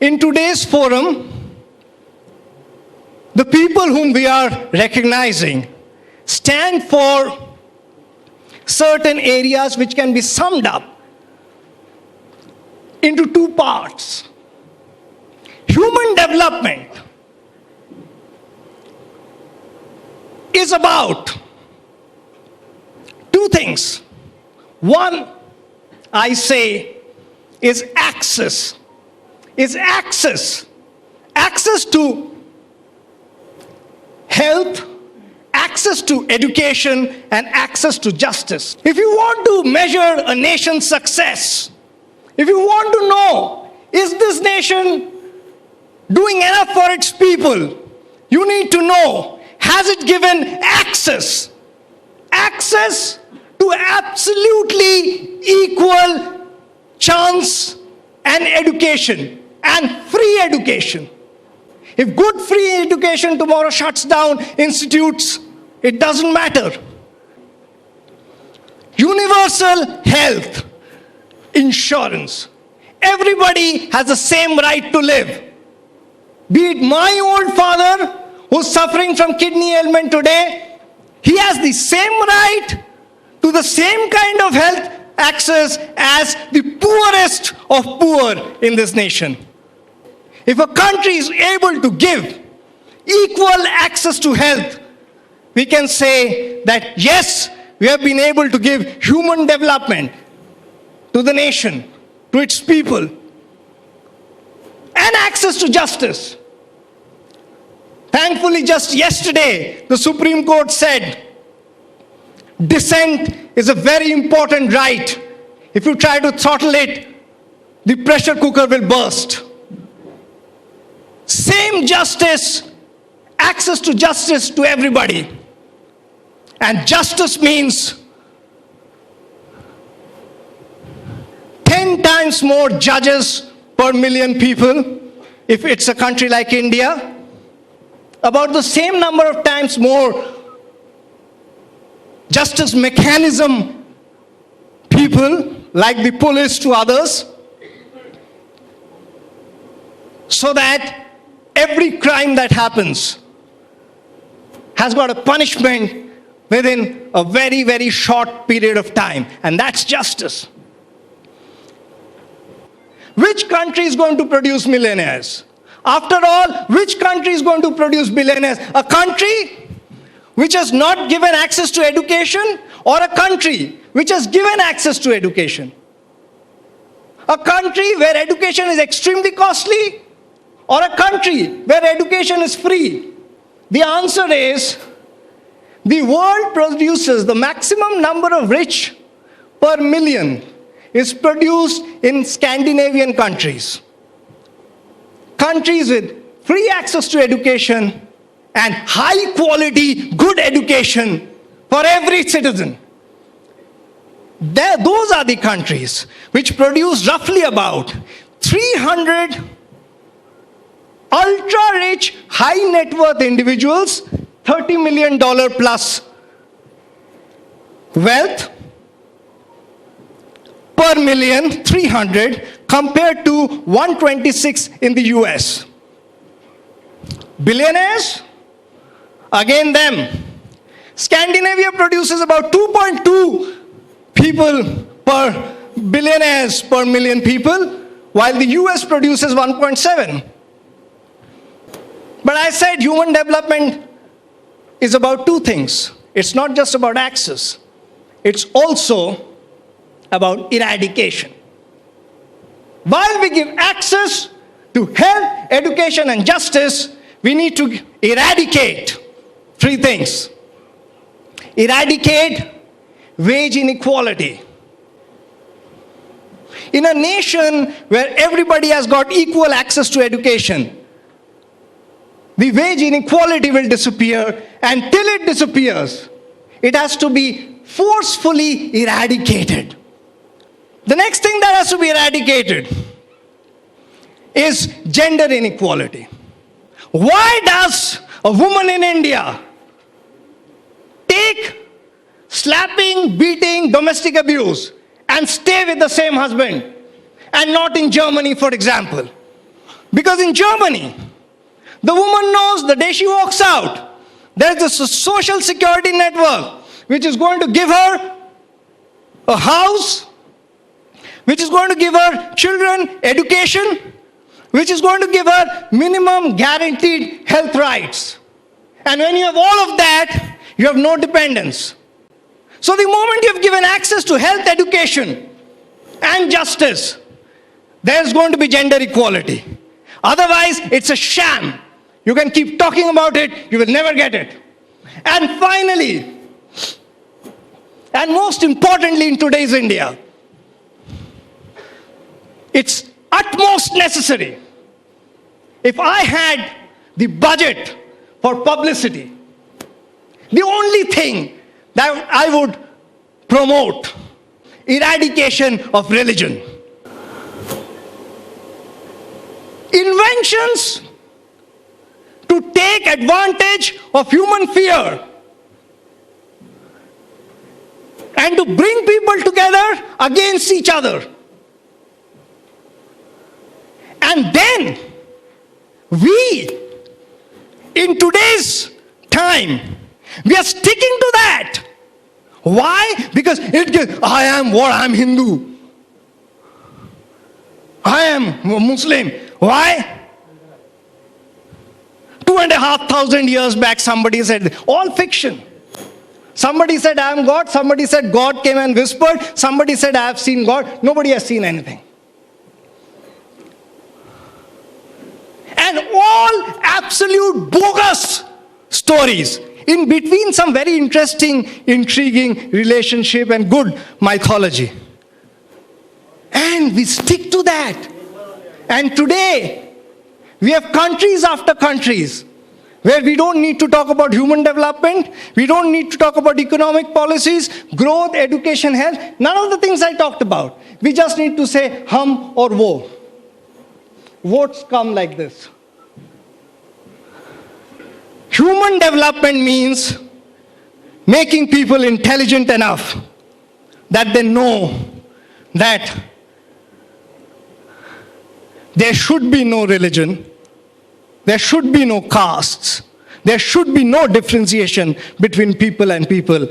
in today's forum, the people whom we are recognizing stand for certain areas which can be summed up into two parts. Human development is about two things. One, I say, is access. Is access. Access to health, access to education, and access to justice. If you want to measure a nation's success, if you want to know, is this nation doing enough for its people, you need to know, has it given access? Access to absolutely equal chance and education, and free education. If good free education tomorrow shuts down institutes, it doesn't matter. Universal health insurance. Everybody has the same right to live. Be it my old father who's suffering from kidney ailment today, he has the same right to the same kind of health access as the poorest of poor in this nation. If a country is able to give equal access to health, we can say that yes, we have been able to give human development to the nation, to its people, and access to justice. Thankfully, just yesterday, the Supreme Court said dissent is a very important right. If you try to throttle it, the pressure cooker will burst. Same justice, access to justice to everybody. And justice means 10 times more judges per million people, if it's a country like India. About the same number of times more justice mechanism people, like the police to others, so that every crime that happens has got a punishment within a very, very short period of time. And that's justice. Which country is going to produce millionaires? After all, which country is going to produce billionaires? A country which has not given access to education, or a country which has given access to education? A country where education is extremely costly, or a country where education is free? The answer is, the world produces the maximum number of rich per million is produced in Scandinavian countries. Countries with free access to education and high quality, good education for every citizen. Those are the countries which produce roughly about 300 ultra-rich, high-net-worth individuals, $30 million plus wealth per million, 300, compared to 126 in the US. Billionaires, again them. Scandinavia produces about 2.2 people per billionaires per million people, while the US produces 1.7. But I said human development is about two things. It's not just about access. It's also about eradication. While we give access to health, education, and justice, we need to eradicate three things. Eradicate wage inequality. In a nation where everybody has got equal access to education, the wage inequality will disappear, and till it disappears, it has to be forcefully eradicated. The next thing that has to be eradicated is gender inequality. Why does a woman in India take slapping, beating, domestic abuse and stay with the same husband, and not in Germany, for example? Because in Germany, the woman knows the day she walks out, there's a social security network which is going to give her a house, which is going to give her children education, which is going to give her minimum guaranteed health rights. And when you have all of that, you have no dependence. So the moment you have given access to health, education, and justice, there's going to be gender equality. Otherwise, it's a sham. You can keep talking about it, you will never get it. And finally, and most importantly in today's India, it's utmost necessary. If I had the budget for publicity, the only thing that I would promote, eradication of religion. Inventions to take advantage of human fear and to bring people together against each other. And then we, in today's time, we are sticking to that. Why? Because I am what? I am Hindu. I am Muslim. Why? 2,500 years back, somebody said, all fiction. Somebody said, I am God. Somebody said, God came and whispered. Somebody said, I have seen God. Nobody has seen anything. And all absolute bogus stories. In between, some very interesting, intriguing relationship and good mythology. And we stick to that. And today, we have countries after countries where we don't need to talk about human development, we don't need to talk about economic policies, growth, education, health, none of the things I talked about. We just need to say hum or wo. Votes come like this. Human development means making people intelligent enough that they know that there should be no religion, there should be no castes, there should be no differentiation between people and people.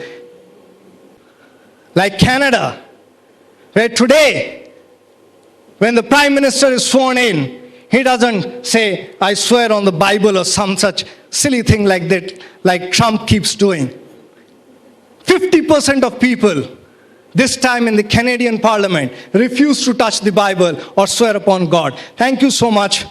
Like Canada, where today, when the Prime Minister is sworn in, he doesn't say, I swear on the Bible or some such silly thing like that, like Trump keeps doing. 50% of people, this time in the Canadian Parliament, refuse to touch the Bible or swear upon God. Thank you so much.